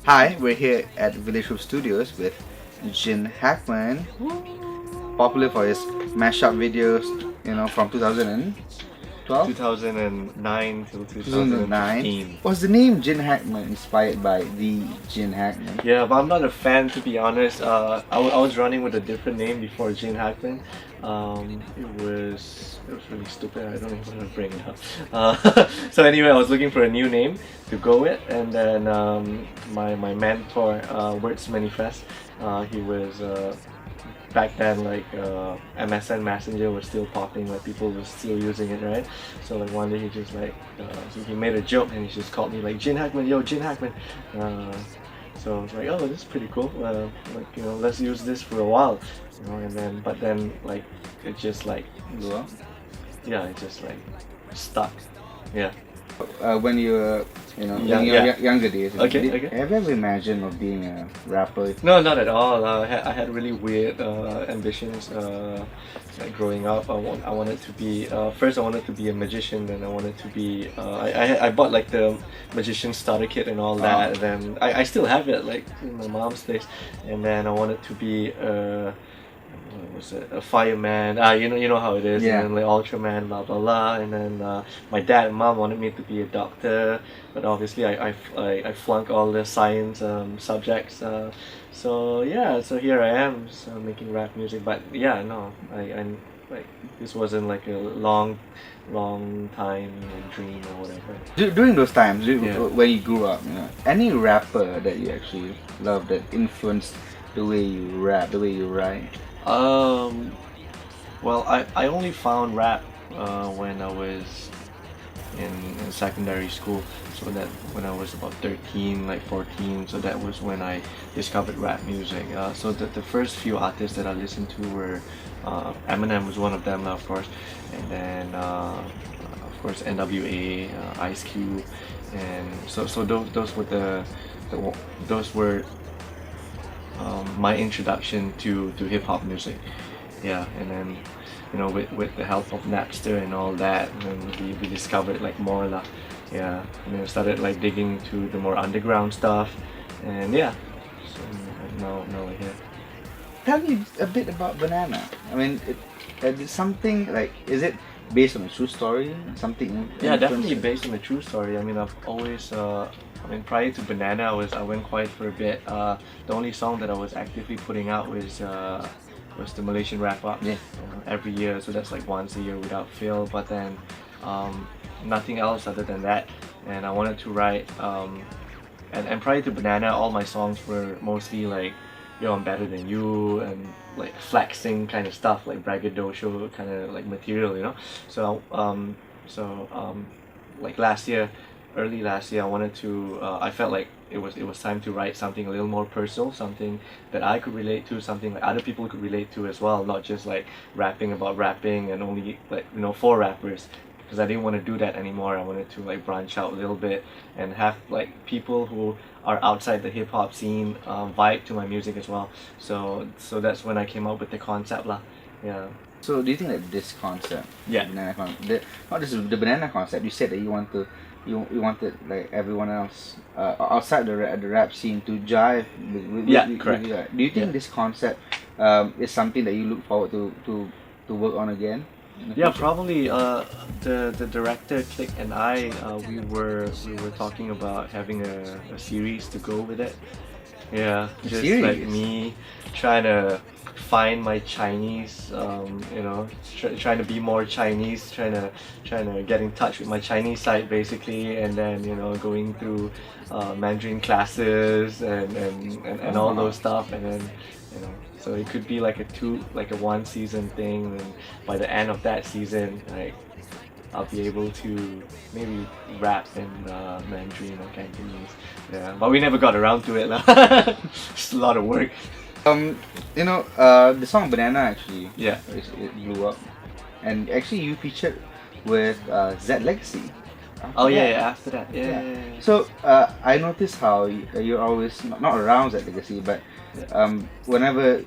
Hi, we're here at Village Hoop Studios with Jin Hackman, popular for his mashup videos, from 2012, 2009 till 2009. 2015. Was the name Jin Hackman inspired by the Jin Hackman? Yeah, but I'm not a fan, to be honest. I was running with a different name before Jin Hackman. It was really stupid. I don't even want to bring it up. So anyway, I was looking for a new name to go with, and then my mentor, Words Manifest, he was back then, like MSN Messenger was still popping, like people were still using it, right? So like one day he just like he made a joke and he just called me like Jin Hackman, yo Jin Hackman. So I was like, oh, this is pretty cool. Let's use this for a while, and then like it just like Blew up? yeah, it just like stuck. Yeah. When you were, in Yeah, your yeah. younger days, Okay, did- okay. have you ever imagined of being a rapper? No, not at all. I had really weird ambitions. Like growing up, I wanted to be first. I wanted to be a magician. Then I wanted to be. I bought like the magician starter kit and all that. And then I still have it, like in my mom's place. And then I wanted to be what was it? A fireman. You know how it is. Yeah. And then like Ultraman, blah blah blah. And then my dad and mom wanted me to be a doctor, but obviously I flunked all the science subjects. So yeah, so here I am, so making rap music. But yeah, no, I like this wasn't like a long time dream or whatever. During those times, Yeah. when you grew up, any rapper that you actually loved that influenced the way you rap, the way you write? Well, I only found rap when I was in secondary school. So that when I was about 13, like 14, so that was when I discovered rap music. So the first few artists that I listened to were Eminem was one of them, of course, and then of course NWA, Ice Cube, and so those were those were my introduction to hip hop music. Yeah, and then with the help of Napster and all that, and then we discovered like more lah. Yeah, and then started like digging to the more underground stuff, and yeah, so now we're here. Tell me a bit about Banana. I mean, it's something like, is it based on a true story? Something? Yeah, definitely influenced- based on a true story. I mean, I've always, prior to Banana, I went quiet for a bit. The only song that I was actively putting out was the Malaysian Wrap Up. Yeah. Every year, so that's like once a year without fail. But then, nothing else other than that. And I wanted to write, and prior to Banana, all my songs were mostly like, yo, I'm better than you, and like flexing kind of stuff, like braggadocio kind of like material. So like early last year, I wanted to. I felt like it was time to write something a little more personal, something that I could relate to, something that other people could relate to as well, not just like rapping about rapping and only like for rappers. Because I didn't want to do that anymore. I wanted to like branch out a little bit and have like people who are outside the hip hop scene vibe to my music as well. So that's when I came up with the concept lah. Yeah. So do you think that this concept, Yeah. not just the Banana concept, you said that you wanted like everyone else outside the rap scene to jive with Yeah, with correct. you. Do you think Yeah. this concept is something that you look forward to work on again? in the Yeah, future? probably. The director Click and I, we were talking about having a series to go with it. Yeah, just like series? me trying to find my Chinese. Trying to be more Chinese, trying to get in touch with my Chinese side basically, and then going through Mandarin classes and all those stuff, and then so it could be like a 1 season thing, and by the end of that season, like I'll be able to maybe rap in Mandarin or Cantonese. Yeah, but we never got around to it lah. It's a lot of work. The song Banana actually, Yeah. it blew up, and actually you featured with Z Legacy. Oh After yeah, that. yeah. After that, yeah. So I noticed how you're always not around that legacy, but whenever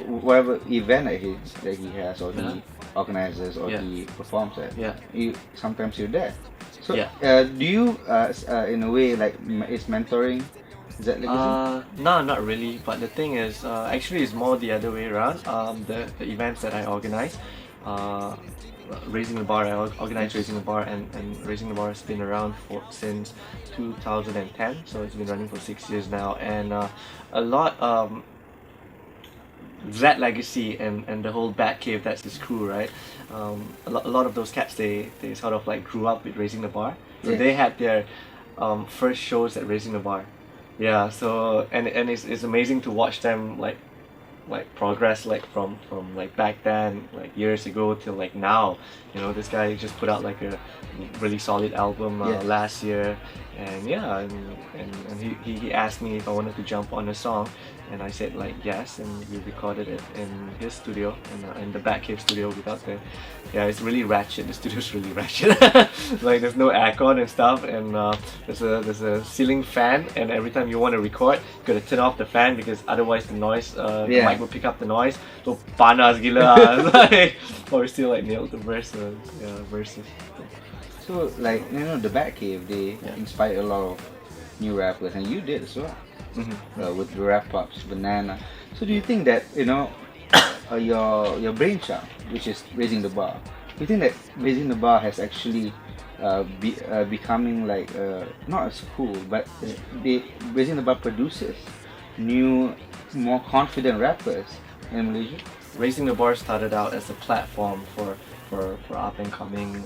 whatever event that he has or he organizes or Yeah. he performs at, Yeah. sometimes you're there. So, Yeah. do you, in a way, like, is mentoring? Is that legacy? No, not really. But the thing is, actually, it's more the other way around. The events that I organize, uh, Raising the Bar, organized Raising the Bar, and Raising the Bar has been around since 2010, so it's been running for 6 years now, and a lot. That legacy and the whole Batcave, that's his crew, right? A lot of those cats, they sort of like grew up with Raising the Bar, so Yeah. they had their first shows at Raising the Bar. Yeah, so and it's amazing to watch them like progress, like from like back then, like years ago, till like now. You know, this guy just put out like a really solid album Yeah. last year, and yeah, and he asked me if I wanted to jump on a song, and I said like yes, and we recorded it in his studio, in the Batcave studio without the, yeah, it's really ratchet. The studio's really ratchet. Like there's no aircon and stuff, and there's a ceiling fan, and every time you want to record, you gotta turn off the fan because otherwise the noise, the Yeah. mic will pick up the noise. So panas gila. Like, or we still like nailed the verses. Yeah, verses. So, like, the Batcave, they Yeah. inspired a lot of new rappers, and you did as well. With the Rap Ups, Banana. So, do you think that your brainchild, which is Raising the Bar, do you think that Raising the Bar has actually becoming like not as cool, but Raising the Bar produces new, more confident rappers in Malaysia? Raising the Bar started out as a platform for up and coming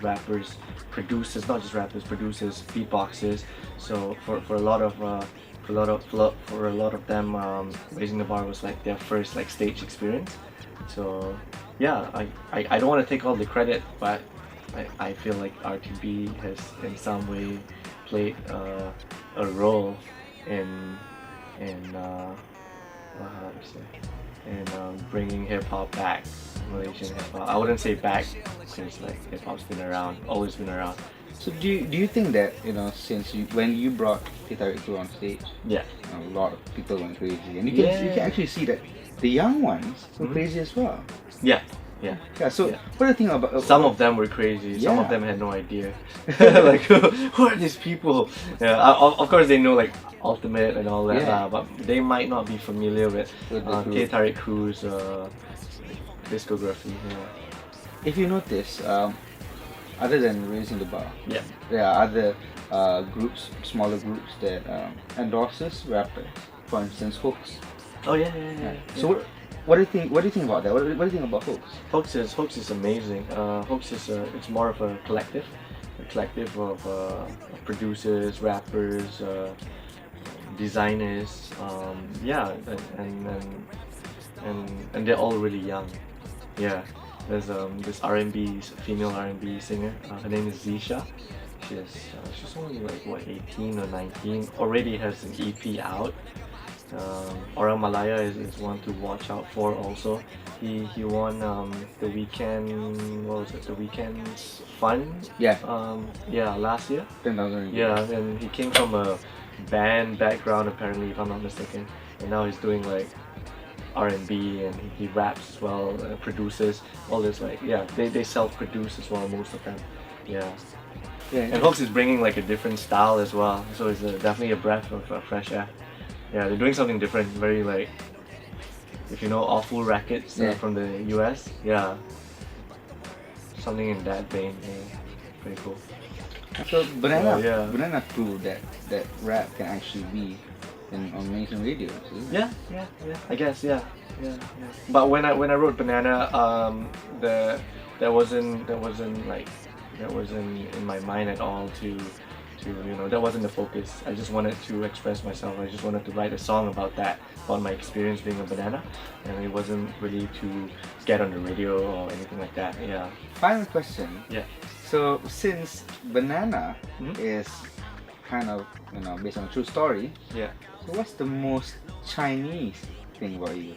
rappers, producers, not just rappers, producers, beatboxers. So for a lot of for a lot of them, Raising the Bar was like their first like stage experience. So yeah, I don't want to take all the credit, but I feel like RTB has in some way played a role in how to say, in bringing hip hop back, Malaysian hip hop. I wouldn't say back because like hip hop's been around, always been around. So, do you think that since when you brought Teh Tarik on stage, Yeah. a lot of people went crazy, and you can actually see that the young ones were crazy as well. Yeah. Yeah. Yeah. So, Yeah. what do you think about Some of them were crazy. Some of Yeah. them had no idea. Like, who are these people? Yeah, of course they know like Ultimate and all that, Yeah. but they might not be familiar with With the group. Teh Tarik Crew's discography. Yeah. If you notice, other than Raising the Bar, Yeah. there are other groups, smaller groups that endorses rappers. For instance, Hooks. Oh yeah. So, what do you think? What do you think about that? What do you think about Hooks? Hoax is amazing. Hoax is it's more of a collective of producers, rappers, designers. Yeah, and they're all really young. Yeah, there's this R&B female R&B singer. Her name is Zisha. She's only like what 18 or 19. Already has an EP out. Orang Malaya is one to watch out for also. He won the weekend, what was it, the weekend's fun? Yeah. Yeah, last year. 10,000. Yeah, and he came from a band background apparently, if I'm not mistaken, and now he's doing like R&B, and he raps as well, produces all this, like, yeah, they self-produce as well, most of them. Yeah. Yeah. And Hooks is bringing like a different style as well, so it's definitely a breath of fresh air. Yeah, they're doing something different, very like, if you know Awful Rackets Yeah. from the US, yeah, something in that vein. Yeah. Pretty cool. So Banana, yeah. Banana proved that rap can actually be on mainstream radio. Yeah, I guess, yeah. But when I wrote Banana, that wasn't in my mind at all to that wasn't the focus. I just wanted to express myself. I just wanted to write a song about my experience being a banana, and it wasn't really to get on the radio or anything like that. Yeah. Final question. Yeah. So since Banana Mhm. is kind of based on a true story, Yeah. so what's the most Chinese thing about you?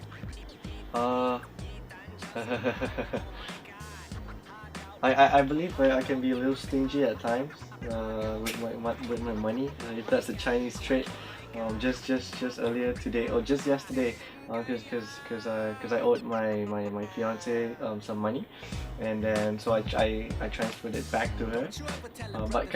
I believe I can be a little stingy at times with my money, if that's a Chinese trait. Just earlier today, or just yesterday, because I owed my fiance some money, and then so I transferred it back to her. But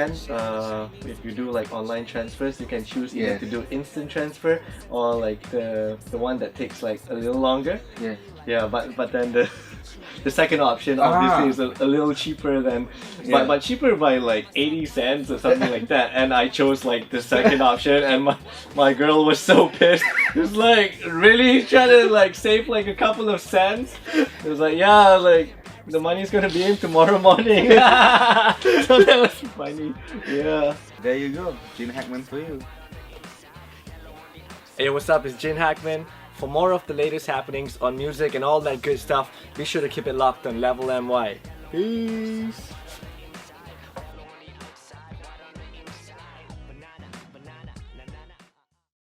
if you do like online transfers, you can choose either Yeah. to do instant transfer or like the one that takes like a little longer. Yeah. Yeah, but then the second option obviously is a little cheaper than, Yeah. but cheaper by like 80 cents or something like that. And I chose like the second option, and my girl was so pissed. It was like, really trying to like save like a couple of cents. It was like, yeah, like the money's gonna be in tomorrow morning. So that was funny. Yeah. There you go, Jin Hackman for you. Hey, what's up? It's Jin Hackman. For more of the latest happenings on music and all that good stuff, be sure to keep it locked on Level MY. Peace!